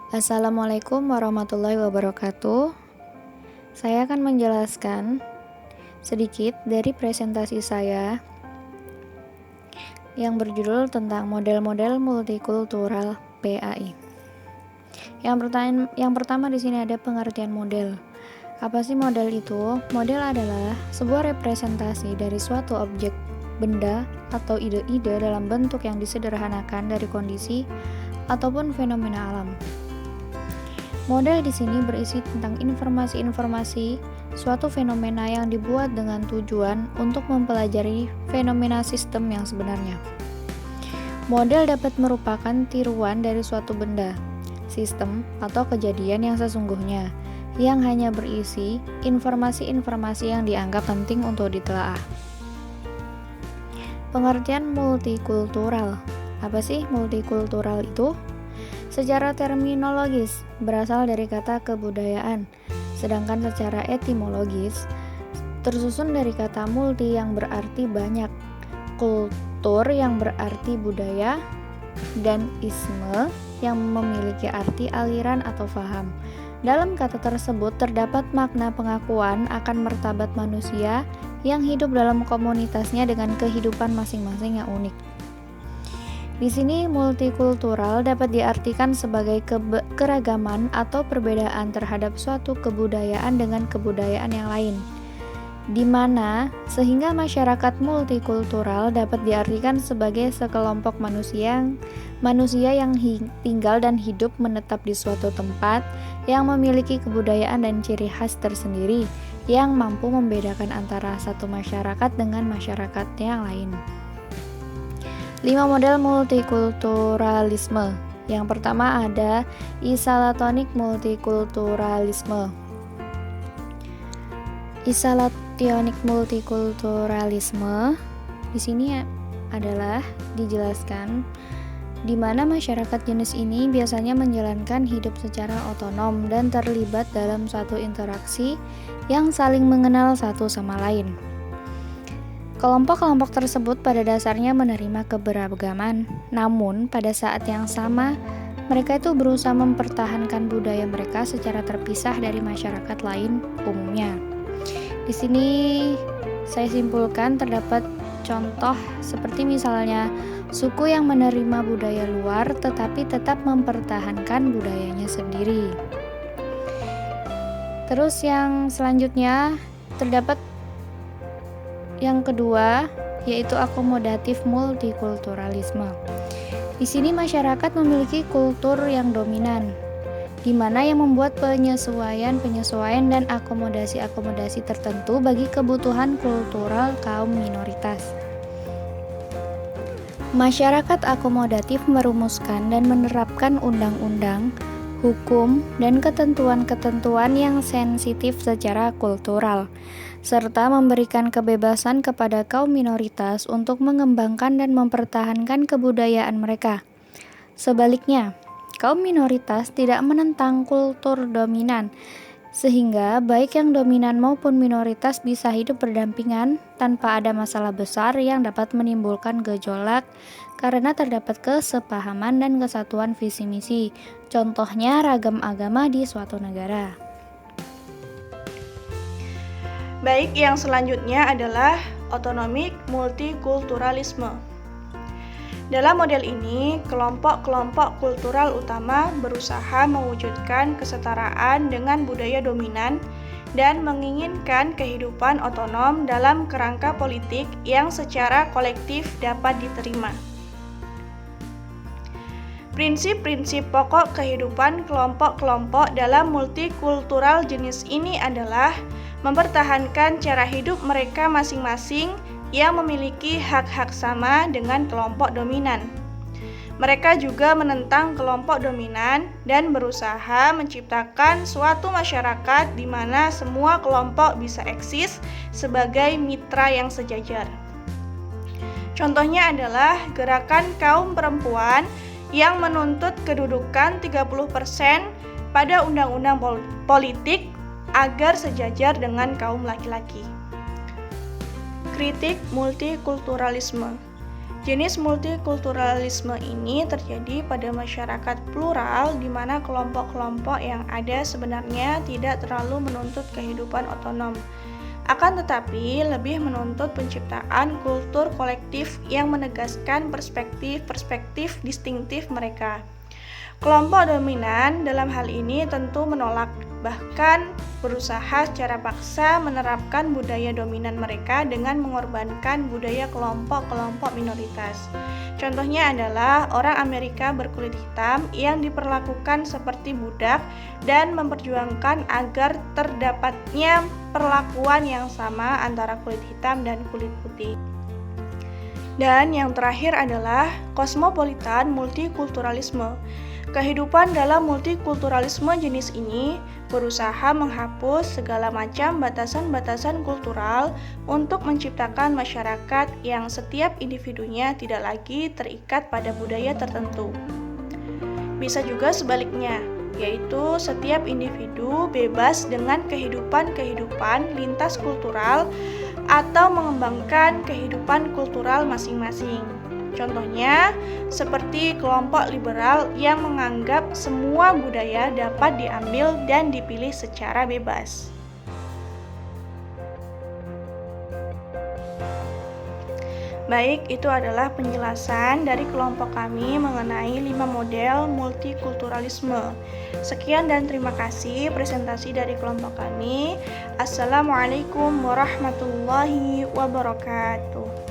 Assalamualaikum warahmatullahi wabarakatuh. Saya akan menjelaskan sedikit dari presentasi saya yang berjudul tentang model-model multikultural PAI. Yang pertama di sini ada pengertian model. Apa sih model itu? Model adalah sebuah representasi dari suatu objek, benda, atau ide-ide dalam bentuk yang disederhanakan dari kondisi ataupun fenomena alam. Model di sini berisi tentang informasi-informasi suatu fenomena yang dibuat dengan tujuan untuk mempelajari fenomena sistem yang sebenarnya. Model dapat merupakan tiruan dari suatu benda, sistem, atau kejadian yang sesungguhnya, yang hanya berisi informasi-informasi yang dianggap penting untuk ditelaah. Pengertian multikultural. Apa sih multikultural itu? Secara terminologis, berasal dari kata kebudayaan, sedangkan secara etimologis, tersusun dari kata multi yang berarti banyak, kultur yang berarti budaya, dan isme yang memiliki arti aliran atau faham. Dalam kata tersebut terdapat makna pengakuan akan martabat manusia yang hidup dalam komunitasnya dengan kehidupan masing-masing yang unik. Di sini multikultural dapat diartikan sebagai keragaman atau perbedaan terhadap suatu kebudayaan dengan kebudayaan yang lain, di mana sehingga masyarakat multikultural dapat diartikan sebagai sekelompok manusia yang tinggal dan hidup menetap di suatu tempat yang memiliki kebudayaan dan ciri khas tersendiri yang mampu membedakan antara satu masyarakat dengan masyarakat yang lain. 5 model multikulturalisme. Yang pertama ada isolatonik multikulturalisme. Isolationik multikulturalisme di sini adalah dijelaskan di mana masyarakat jenis ini biasanya menjalankan hidup secara otonom dan terlibat dalam suatu interaksi yang saling mengenal satu sama lain. Kelompok-kelompok tersebut pada dasarnya menerima keberagaman, namun pada saat yang sama mereka itu berusaha mempertahankan budaya mereka secara terpisah dari masyarakat lain umumnya. Di sini saya simpulkan terdapat contoh seperti misalnya suku yang menerima budaya luar tetapi tetap mempertahankan budayanya sendiri. Terus yang selanjutnya terdapat yang kedua, yaitu akomodatif multikulturalisme. Di sini masyarakat memiliki kultur yang dominan, di mana yang membuat penyesuaian dan akomodasi tertentu bagi kebutuhan kultural kaum minoritas. Masyarakat akomodatif merumuskan dan menerapkan undang-undang, hukum, dan ketentuan-ketentuan yang sensitif secara kultural, serta memberikan kebebasan kepada kaum minoritas untuk mengembangkan dan mempertahankan kebudayaan mereka. Sebaliknya, kaum minoritas tidak menentang kultur dominan, sehingga baik yang dominan maupun minoritas bisa hidup berdampingan tanpa ada masalah besar yang dapat menimbulkan gejolak karena terdapat kesepahaman dan kesatuan visi misi. Contohnya ragam agama di suatu negara. Baik, yang selanjutnya adalah otonomik multikulturalisme. Dalam model ini, kelompok-kelompok kultural utama berusaha mewujudkan kesetaraan dengan budaya dominan dan menginginkan kehidupan otonom dalam kerangka politik yang secara kolektif dapat diterima. Prinsip-prinsip pokok kehidupan kelompok-kelompok dalam multikultural jenis ini adalah mempertahankan cara hidup mereka masing-masing yang memiliki hak-hak sama dengan kelompok dominan. Mereka juga menentang kelompok dominan dan berusaha menciptakan suatu masyarakat di mana semua kelompok bisa eksis sebagai mitra yang sejajar. Contohnya adalah gerakan kaum perempuan yang menuntut kedudukan 30% pada undang-undang politik agar sejajar dengan kaum laki-laki. Kritik multikulturalisme. Jenis multikulturalisme ini terjadi pada masyarakat plural di mana kelompok-kelompok yang ada sebenarnya tidak terlalu menuntut kehidupan otonom. Akan tetapi lebih menuntut penciptaan kultur kolektif yang menegaskan perspektif-perspektif distintif mereka. Kelompok dominan dalam hal ini tentu menolak, bahkan berusaha secara paksa menerapkan budaya dominan mereka dengan mengorbankan budaya kelompok-kelompok minoritas. Contohnya adalah orang Amerika berkulit hitam yang diperlakukan seperti budak dan memperjuangkan agar terdapatnya perlakuan yang sama antara kulit hitam dan kulit putih. Dan yang terakhir adalah kosmopolitan multikulturalisme. Kehidupan dalam multikulturalisme jenis ini berusaha menghapus segala macam batasan-batasan kultural untuk menciptakan masyarakat yang setiap individunya tidak lagi terikat pada budaya tertentu. Bisa juga sebaliknya, yaitu setiap individu bebas dengan kehidupan lintas kultural atau mengembangkan kehidupan kultural masing-masing. Contohnya, seperti kelompok liberal yang menganggap semua budaya dapat diambil dan dipilih secara bebas. Baik, itu adalah penjelasan dari kelompok kami mengenai 5 model multikulturalisme. Sekian dan terima kasih presentasi dari kelompok kami. Assalamualaikum warahmatullahi wabarakatuh.